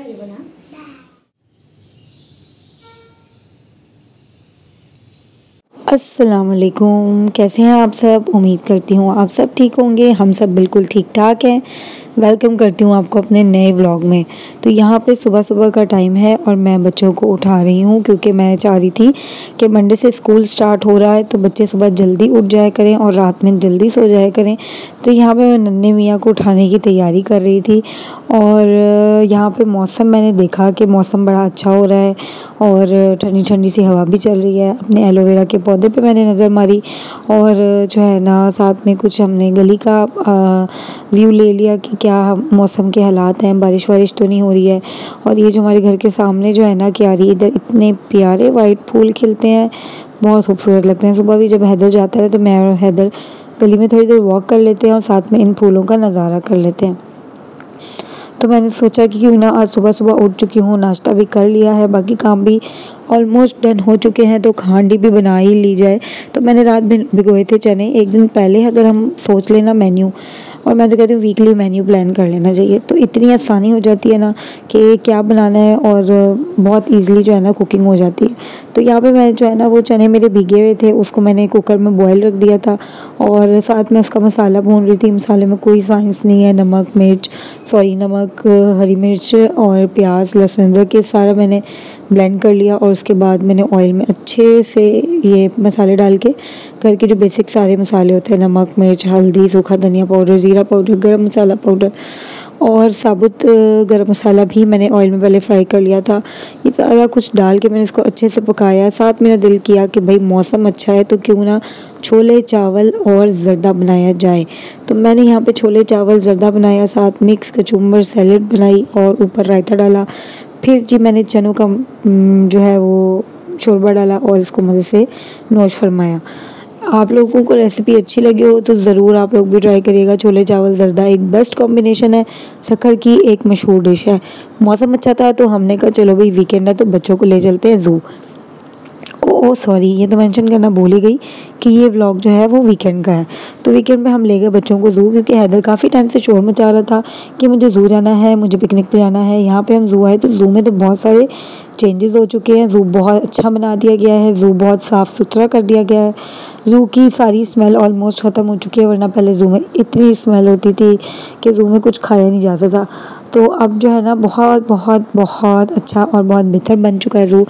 ये बना। अस्सलाम वालेकुम, कैसे हैं आप सब। उम्मीद करती हूँ आप सब ठीक होंगे। हम सब बिल्कुल ठीक ठाक हैं। वेलकम करती हूँ आपको अपने नए व्लॉग में। तो यहाँ पे सुबह सुबह का टाइम है और मैं बच्चों को उठा रही हूँ क्योंकि मैं चाह रही थी कि मंडे से स्कूल स्टार्ट हो रहा है तो बच्चे सुबह जल्दी उठ जाया करें और रात में जल्दी सो जाया करें। तो यहाँ पे मैं नन्हे मियाँ को उठाने की तैयारी कर रही थी और यहाँ पे मौसम मैंने देखा कि मौसम बड़ा अच्छा हो रहा है और ठंडी ठंडी सी हवा भी चल रही है। अपने एलोवेरा के पौधे पे मैंने नज़र मारी और जो है ना साथ में कुछ हमने गली का व्यू ले लिया कि क्या मौसम के हालात हैं, बारिश वारिश तो नहीं हो रही है। और ये जो हमारे घर के सामने जो है ना क्यारी, इधर इतने प्यारे वाइट फूल खिलते हैं, बहुत खूबसूरत लगते हैं। सुबह भी जब हैदर जाता है तो मैं और हैदर गली में थोड़ी देर वॉक कर लेते हैं और साथ में इन फूलों का नज़ारा कर लेते हैं। तो मैंने सोचा कि क्यों ना आज सुबह सुबह उठ चुकी हूँ, नाश्ता भी कर लिया है, बाकी काम भी ऑलमोस्ट डन हो चुके हैं तो हांडी भी बना ही ली जाए। तो मैंने रात भिगोए थे चने। एक दिन पहले अगर हम सोच लेना मेन्यू, और मैं तो कहती हूँ वीकली मेन्यू प्लान कर लेना चाहिए, तो इतनी आसानी हो जाती है ना कि क्या बनाना है और बहुत ईज़िली जो है ना कुकिंग हो जाती है। तो यहाँ पे मैं जो है ना वो चने मेरे भीगे हुए थे, उसको मैंने कुकर में बॉयल रख दिया था और साथ में उसका मसाला भून रही थी। मसाले में कोई साइंस नहीं है, नमक, हरी मिर्च और प्याज, लहसुन, अदरक के सारा मैंने ब्लेंड कर लिया और उसके बाद मैंने ऑयल में अच्छे से ये मसाले डाल के घर के जो बेसिक सारे मसाले होते हैं, नमक, मिर्च, हल्दी, सूखा धनिया पाउडर, ज़ीरा पाउडर, गरम मसाला पाउडर और साबुत गरम मसाला भी मैंने ऑयल में पहले फ्राई कर लिया था। ये सारा कुछ डाल के मैंने इसको अच्छे से पकाया। साथ मेरा दिल किया कि भाई मौसम अच्छा है तो क्यों ना छोले चावल और ज़र्दा बनाया जाए। तो मैंने यहाँ पे छोले चावल ज़र्दा बनाया, साथ मिक्स कचुम्बर सैलेड बनाई और ऊपर रायता डाला। फिर जी मैंने चनों का जो है वो शोरबा डाला और इसको मज़े से नोश फरमाया। आप लोगों को रेसिपी अच्छी लगी हो तो ज़रूर आप लोग भी ट्राई करिएगा। छोले चावल ज़र्दा एक बेस्ट कॉम्बिनेशन है, शक्कर की एक मशहूर डिश है। मौसम अच्छा था तो हमने कहा चलो भाई वीकेंड है तो बच्चों को ले चलते हैं ज़ू। ओह सॉरी, ये तो मेंशन करना भूल ही गई कि ये व्लॉग जो है वो वीकेंड का है। तो वीकेंड पे हम ले गए बच्चों को ज़ू, क्योंकि हैदर काफ़ी टाइम से शोर मचा रहा था कि मुझे ज़ू जाना है, मुझे पिकनिक पे जाना है। यहाँ पे हम ज़ू आए तो ज़ू में तो बहुत सारे चेंजेस हो चुके हैं। ज़ू बहुत अच्छा बना दिया गया है, ज़ू बहुत साफ़ सुथरा कर दिया गया है। ज़ू की सारी स्मेल ऑलमोस्ट ख़त्म हो चुकी है, वरना पहले ज़ू में इतनी स्मेल होती थी कि ज़ू में कुछ खाया नहीं जाता था। तो अब जो है ना बहुत बहुत बहुत अच्छा और बहुत बेहतर बन चुका है ज़ू।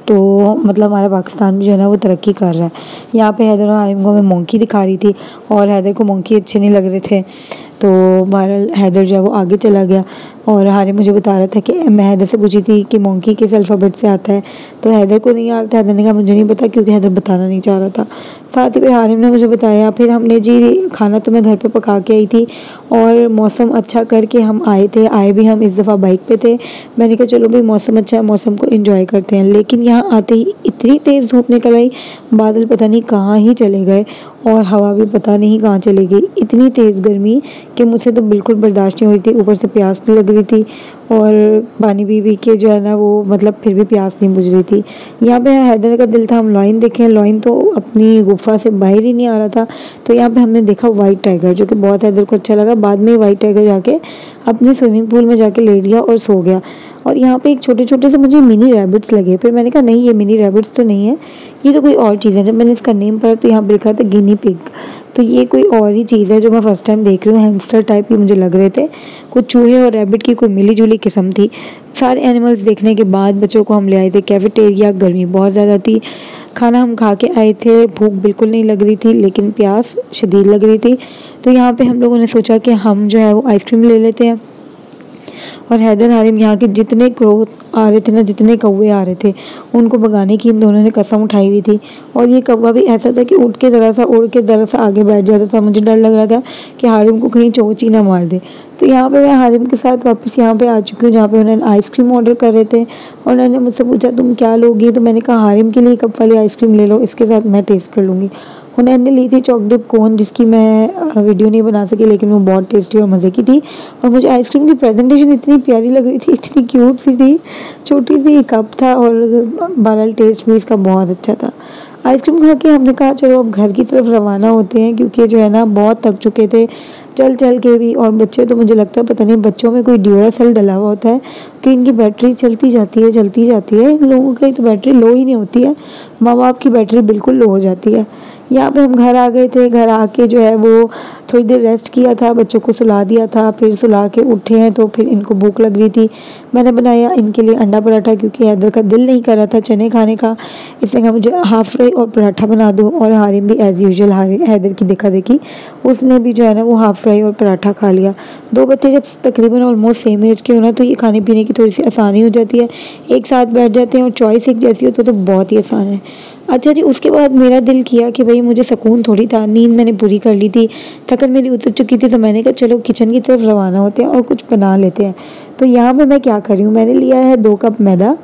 तो मतलब हमारा पाकिस्तान भी जो है ना वो तरक्की कर रहा है। यहाँ पे हैदर और हारिम को मैं मोंकी दिखा रही थी और हैदर को मोंकी अच्छे नहीं लग रहे थे, तो बहरहाल हैदर जो है वो आगे चला गया और हारिम मुझे बता रहा था कि मैं हैदर से पूछी थी कि मोंकी किस अल्फ़ाबेट से आता है, तो हैदर को नहीं आ रहा था। हैदर ने कहा मुझे नहीं पता, क्योंकि हैदर बताना नहीं चाह रहा था। साथ ही फिर हारिम ने मुझे बताया। फिर हमने जी खाना तो मैं घर पे पका के आई थी और मौसम अच्छा करके हम आए भी हम इस दफ़ा बाइक पे थे। मैंने कहा चलो भाई मौसम अच्छा है, मौसम को एंजॉय करते हैं। लेकिन यहाँ आते ही इतनी तेज़ धूप निकल आई, बादल पता नहीं कहाँ ही चले गए और हवा भी पता नहीं कहाँ चली गई। इतनी तेज़ गर्मी कि मुझसे तो बिल्कुल बर्दाश्त नहीं हो रही थी। ऊपर से प्यास भी लग रही थी और पानी पी के जो है ना वो मतलब फिर भी प्यास नहीं बुझ रही थी। यहाँ पे हैदर का दिल था हम लॉइन देखें, लॉइन तो अपनी गुफा से बाहर ही नहीं आ रहा था। तो यहाँ पे हमने देखा वाइट टाइगर, जो कि बहुत हैदर को अच्छा लगा। बाद में वाइट टाइगर जाके अपने स्विमिंग पूल में जाके लेट गया और सो गया। और यहाँ पे एक छोटे छोटे से मुझे मिनी रैबिट्स लगे। फिर मैंने कहा नहीं, ये मिनी रैबिट्स तो नहीं है, ये तो कोई और चीज़ है। जब मैंने इसका नेम पढ़ा तो यहाँ पर लिखा था गिनी पिग, तो ये कोई और ही चीज़ है जो मैं फ़र्स्ट टाइम देख रही हूँ। हैमस्टर टाइप ही मुझे लग रहे थे, कुछ चूहे और रैबिट की कोई मिली जुली किस्म थी। सारे एनिमल्स देखने के बाद बच्चों को हम ले आए थे कैफेटेरिया। गर्मी बहुत ज़्यादा थी, खाना हम खा के आए थे, भूख बिल्कुल नहीं लग रही थी लेकिन प्यास शदीद लग रही थी। तो यहाँ पे हम लोगों ने सोचा कि हम जो है वो आइसक्रीम ले लेते हैं। और हैदर हारिम यहाँ के जितने क्रो आ रहे थे ना, जितने कौवे आ रहे थे, उनको भगाने की इन दोनों ने कसम उठाई हुई थी। और ये कौवा भी ऐसा था कि उड़ के ज़रा सा आगे बैठ जाता था। मुझे डर लग रहा था कि हारिम को कहीं चोंच ही ना मार दे। तो यहाँ पे मैं हारिम के साथ वापस यहाँ पे आ चुकी हूँ, जहाँ पे उन्होंने आइसक्रीम ऑर्डर कर रहे थे और उन्होंने मुझसे पूछा तुम क्या लोगी, तो मैंने कहा हारिम के लिए कप वाली आइसक्रीम ले लो, इसके साथ मैं टेस्ट कर लूँगी। उन्होंने ली थी चॉकडिप कोन, जिसकी मैं वीडियो नहीं बना सकी लेकिन वो बहुत टेस्टी और मज़े की थी। और मुझे आइसक्रीम की प्रेजेंटेशन इतनी प्यारी लग रही थी, इतनी क्यूट सी थी, छोटी सी कप था और बहरहाल टेस्ट भी इसका बहुत अच्छा था। आइसक्रीम खा के हमने कहा चलो अब घर की तरफ रवाना होते हैं, क्योंकि जो है ना बहुत थक चुके थे चल चल के भी। और बच्चे तो मुझे लगता है पता नहीं बच्चों में कोई ड्यूरासेल डला हुआ होता है कि इनकी बैटरी चलती जाती है। इन लोगों की तो बैटरी लो ही नहीं होती है, माँ बाप की बैटरी बिल्कुल लो हो जाती है। यहाँ पे हम घर आ गए थे। घर आके जो है वो थोड़ी देर रेस्ट किया था, बच्चों को सुला दिया था, फिर सुला के उठे हैं तो फिर इनको भूख लग रही थी। मैंने बनाया इनके लिए अंडा पराठा, क्योंकि हैदर का दिल नहीं कर रहा था चने खाने का। इसने कहा मुझे हाफ फ्राई और पराठा बना दो। और हारिम भी एज़ यूजुअल हैदर की देखा देखी उसने भी जो है ना वो हाफ फ्राई और पराठा खा लिया। दो बच्चे जब तकरीबन ऑलमोस्ट सेम एज के हो ना, तो ये खाने पीने की थोड़ी सी आसानी हो जाती है, एक साथ बैठ जाते हैं और चॉइस एक जैसी हो तो बहुत ही आसान है। अच्छा जी, उसके बाद मेरा दिल किया कि भाई मुझे सुकून थोड़ी था, नींद मैंने पूरी कर ली थी, थकन मेरी उतर चुकी थी, तो मैंने कहा चलो किचन की तरफ रवाना होते हैं और कुछ बना लेते हैं। तो यहाँ पे मैं क्या कर रही हूँ, मैंने लिया है 2 कप मैदा,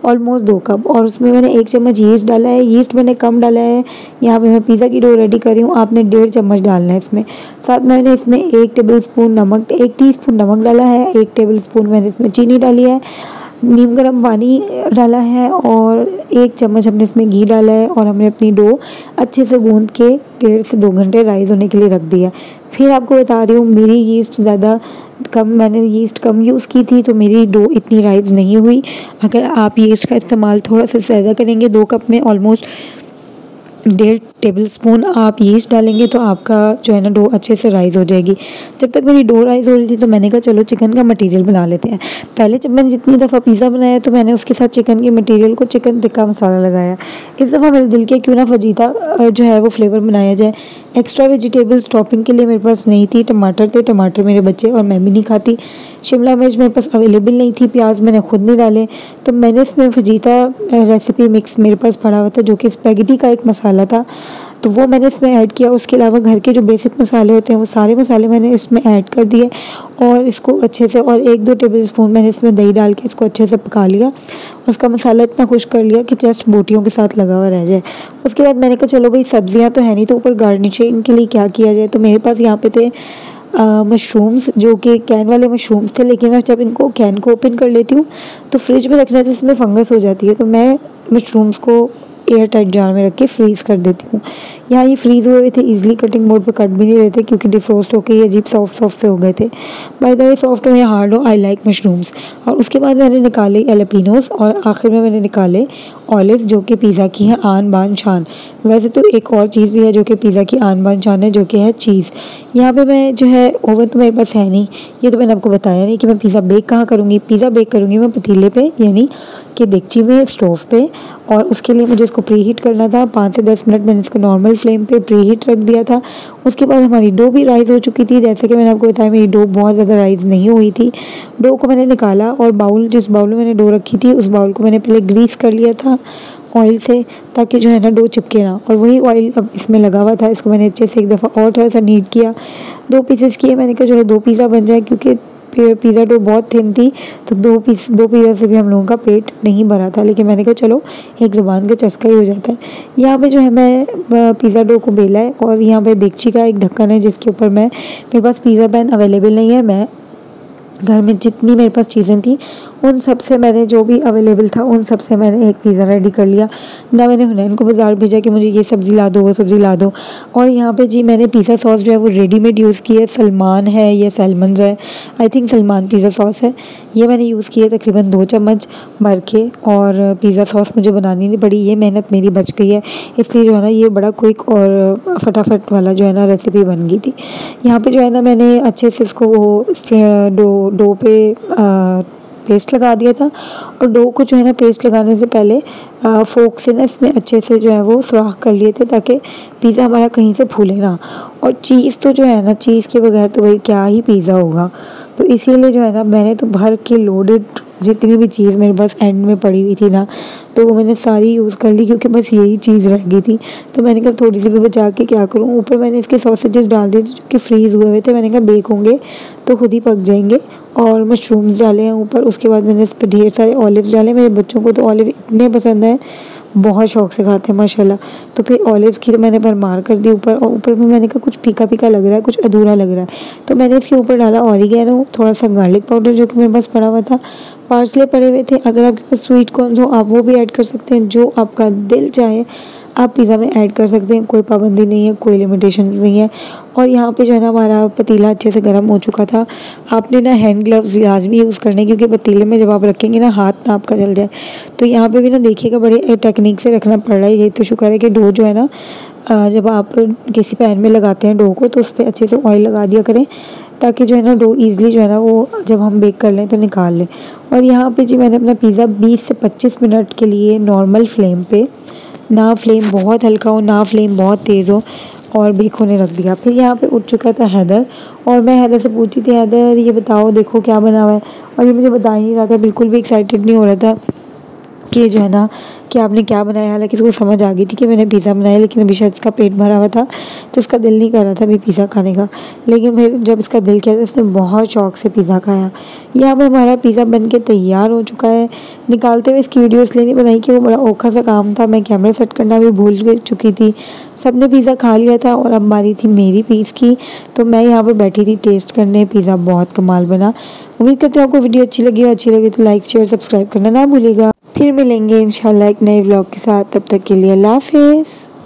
ऑलमोस्ट 2 कप, और उसमें मैंने 1 चम्मच यीस्ट डाला है। यीस्ट मैंने कम डाला है। यहाँ पे मैं पिज़्ज़ा की डो रेडी कर रही हूँ, आपने 1.5 चम्मच डालना है इसमें। साथ मैंने इसमें 1 टेबलस्पून नमक, 1 टीस्पून नमक डाला है, 1 टेबलस्पून मैंने इसमें चीनी डाली है, नीम गर्म पानी डाला है, और 1 चम्मच हमने इसमें घी डाला है। और हमने अपनी डो अच्छे से गूंद के 1.5 से 2 घंटे राइज़ होने के लिए रख दिया। फिर आपको बता रही हूँ, मेरी यीस्ट ज़्यादा कम, मैंने यीस्ट कम यूज़ की थी तो मेरी डो इतनी राइज़ नहीं हुई। अगर आप यीस्ट का इस्तेमाल थोड़ा सा ज़्यादा करेंगे, 2 कप में ऑलमोस्ट 1.5 टेबलस्पून आप यीस्ट डालेंगे तो आपका जो है ना डो अच्छे से राइज़ हो जाएगी। जब तक मेरी डो राइज़ हो रही थी तो मैंने कहा चलो चिकन का मटेरियल बना लेते हैं। पहले जब मैंने जितनी दफ़ा पिज़्ज़ा बनाया तो मैंने उसके साथ चिकन के मटेरियल को चिकन टिक्का मसाला लगाया। इस दफ़ा मेरे दिल के क्यों ना फजीता जो है वो फ्लेवर बनाया जाए। एक्स्ट्रा वेजिटेबल्स टॉपिंग के लिए मेरे पास नहीं थी। टमाटर थे, टमाटर मेरे बच्चे और मैं भी नहीं खाती। शिमला मिर्च मेरे पास अवेलेबल नहीं थी, प्याज मैंने खुद नहीं डाले, तो मैंने इसमें फजीता रेसिपी मिक्स मेरे पास पड़ा हुआ था जो कि स्पैगेटी का एक मसाला था, तो वो मैंने इसमें ऐड किया। उसके अलावा घर के जो बेसिक मसाले होते हैं वो सारे मसाले मैंने इसमें ऐड कर दिए और इसको अच्छे से, और 1-2 टेबलस्पून मैंने इसमें दही डाल के इसको अच्छे से पका लिया और उसका मसाला इतना खुश कर लिया कि जस्ट बोटियों के साथ लगा हुआ रह जाए। उसके बाद मैंने कहा चलो भाई सब्जियां तो है नहीं, तो ऊपर गार्निशिंग के लिए क्या किया जाए। तो मेरे पास यहाँ पे थे मशरूम्स, जो कि कैन वाले मशरूम्स थे, लेकिन मैं जब इनको कैन को ओपन कर लेती हूँ तो फ्रिज में रखने से इसमें फंगस हो जाती है, तो मैं मशरूम्स को एयर टाइट जार में रख के फ्रीज़ कर देती हूँ। यहाँ ये फ्रीज़ हुए थे, इजीली कटिंग बोर्ड पे कट भी नहीं रहे थे क्योंकि डिफ्रोस्ट होकर ये अजीब सॉफ्ट से हो गए थे। बाय द वे सॉफ्ट हो या हार्ड हो, आई लाइक मशरूम्स। और उसके बाद मैंने निकाले एलेपिनोस और आखिर में मैंने निकाले ऑलिव, जो कि पिज़्ज़ा की है आन बान शान। वैसे तो एक और चीज़ भी है जो कि पिज़्ज़ा की आन बान शान है, जो कि है चीज़। यहाँ पे मैं जो है, ओवन तो मेरे पास है नहीं, ये तो मैंने आपको बताया नहीं कि मैं पिज़्ज़ा बेक कहाँ करूँगी। पिज़्ज़ा बेक करूँगी मैं पतीले पे, यानी कि देगची में, स्टोव पे, और उसके लिए मुझे इसको प्री हीट करना था। 5 से 10 मिनट मैंने इसको नॉर्मल फ्लेम पे प्री हीट रख दिया था। उसके बाद हमारी डो भी राइज़ हो चुकी थी। जैसे कि मैंने आपको बताया मेरी डो बहुत ज़्यादा राइज़ नहीं हुई थी। डो को मैंने निकाला और जिस बाउल में मैंने डो रखी थी उस बाउल को मैंने पहले ग्रीस कर लिया था ऑयल से, ताकि जो है ना डो चिपके ना। और वही ऑयल अब इसमें लगा हुआ था, इसको मैंने अच्छे से एक दफ़ा और थोड़ा सा नीट किया। 2 पीसेस किए, मैंने कहा चलो 2 पिज़्ज़ा बन जाए, क्योंकि पिज़्ज़ा डो बहुत थिन थी तो 2 पिज़्ज़ा से भी हम लोगों का पेट नहीं भरा था। लेकिन मैंने कहा चलो एक ज़ुबान का चस्का ही हो जाता है। यहाँ पे जो है मैं पिज़्ज़ा डो को बेला है और यहाँ पे देगची का एक ढक्कन है जिसके ऊपर मेरे पास पिज़्ज़ा पैन अवेलेबल नहीं है। मैं घर में जितनी मेरे पास चीज़ें थी उन सब से मैंने, जो भी अवेलेबल था उन सब से मैंने एक पिज़्ज़ा रेडी कर लिया। ना मैंने हुनैन को बाज़ार भेजा कि मुझे ये सब्ज़ी ला दो, वो सब्ज़ी ला दो। और यहाँ पे जी मैंने पिज़्ज़ा सॉस जो है वो रेडीमेड यूज़ की है, सलमान है या सैलमन्स है, I think Salman pizza sauce है, ये मैंने यूज़ की है तकरीबन 2 चम्मच भर के। और पिज़्ज़ा सॉस मुझे बनानी नहीं पड़ी, ये मेहनत मेरी बच गई है, इसलिए जो है ना ये बड़ा क्विक और फटाफट वाला जो है ना रेसिपी बन गई थी। यहाँ पे जो है ना मैंने अच्छे से इसको डो पे पेस्ट लगा दिया था। और डो को जो है ना पेस्ट लगाने से पहले फोक से ना इसमें अच्छे से जो है वो सुराख कर लिए थे, ताकि पिज़्ज़ा हमारा कहीं से फूले ना। और चीज़ तो जो है ना, चीज़ के बगैर तो भाई क्या ही पिज़्ज़ा होगा, तो इसीलिए जो है ना मैंने तो भर के लोडेड जितनी भी चीज़ मेरे पास एंड में पड़ी हुई थी ना, तो वो मैंने सारी यूज़ कर ली, क्योंकि बस यही चीज़ रह गई थी। तो मैंने कहा थोड़ी सी भी बचा के क्या करूँ। ऊपर मैंने इसके सॉसेजेस डाल दिए थे जो कि फ्रीज़ हुए हुए थे, मैंने कहा बेक होंगे तो खुद ही पक जाएंगे। और मशरूम्स डाले हैं ऊपर। उसके बाद मैंने इस पर ढेर सारे ऑलिव्स डाले। मेरे बच्चों को तो ऑलिव इतने पसंद है, बहुत शौक से खाते हैं माशाल्लाह। तो फिर ऑलिव्स की मैंने भरमार कर दी ऊपर। और ऊपर में मैंने कहा कुछ फीका फीका लग रहा है, कुछ अधूरा लग रहा है, तो मैंने इसके ऊपर डाला ऑरिगेनो, थोड़ा सा गार्लिक पाउडर जो कि मेरे पास पड़ा हुआ था, पार्सले पड़े हुए थे। अगर आपके पास स्वीट कॉर्न हो आप वो भी ऐड कर सकते हैं, जो आपका दिल चाहे आप पिज़्ज़ा में ऐड कर सकते हैं, कोई पाबंदी नहीं है, कोई लिमिटेशन नहीं है। और यहाँ पे जो है ना हमारा पतीला अच्छे से गर्म हो चुका था। आपने ना हैंड ग्लव्स लाजमी यूज़ करने, क्योंकि पतीले में जब आप रखेंगे ना हाथ ना आपका जल जाए। तो यहाँ पे भी ना देखिएगा बड़े टेक्निक से रखना पड़ रहा है। ये तो शुक्र है कि डो जो है ना जब आप किसी पैन में लगाते हैं डो को, तो उस पर अच्छे से ऑयल लगा दिया करें, ताकि जो है ना डो ईज़िली जो है ना वो जब हम बेक कर लें तो निकाल लें। और यहाँ पे जी मैंने अपना पिज़्ज़ा 20 से 25 मिनट के लिए नॉर्मल फ्लेम पे, ना फ्लेम बहुत हल्का हो ना फ्लेम बहुत तेज़ हो, और बेक होने रख दिया। फिर यहाँ पे उठ चुका था हैदर, और मैं हैदर से पूछी थी, हैदर ये बताओ देखो क्या बना हुआ है। और ये मुझे बता ही नहीं रहा था, बिल्कुल भी एक्साइटेड नहीं हो रहा था कि जो है ना कि आपने क्या बनाया। हालांकि इसको समझ आ गई थी कि मैंने पिज़्ज़ा बनाया, लेकिन अभी शायद इसका पेट भरा हुआ था तो इसका दिल नहीं कर रहा था अभी पिज़्ज़ा खाने का। लेकिन फिर जब इसका दिल किया तो इसने बहुत शौक से पिज़्ज़ा खाया। यहाँ पर हमारा पिज़्ज़ा बन के तैयार हो चुका है। निकालते हुए इसकी वीडियो इसलिए नहीं बनाई कि वो बड़ा औखा सा काम था, मैं कैमरा सेट करना भी भूल चुकी थी। सबने पिज़्ज़ा खा लिया था और अब बारी थी मेरी पीस की, तो मैं यहाँ पर बैठी थी टेस्ट करने। पिज़्ज़ा बहुत कमाल बना। उम्मीद करती हूँ आपको वीडियो अच्छी लगी तो लाइक शेयर सब्सक्राइब करना ना भूलिएगा। फिर मिलेंगे इंशाल्लाह एक नए व्लॉग के साथ, तब तक के लिए अल्लाह हाफ़िज़।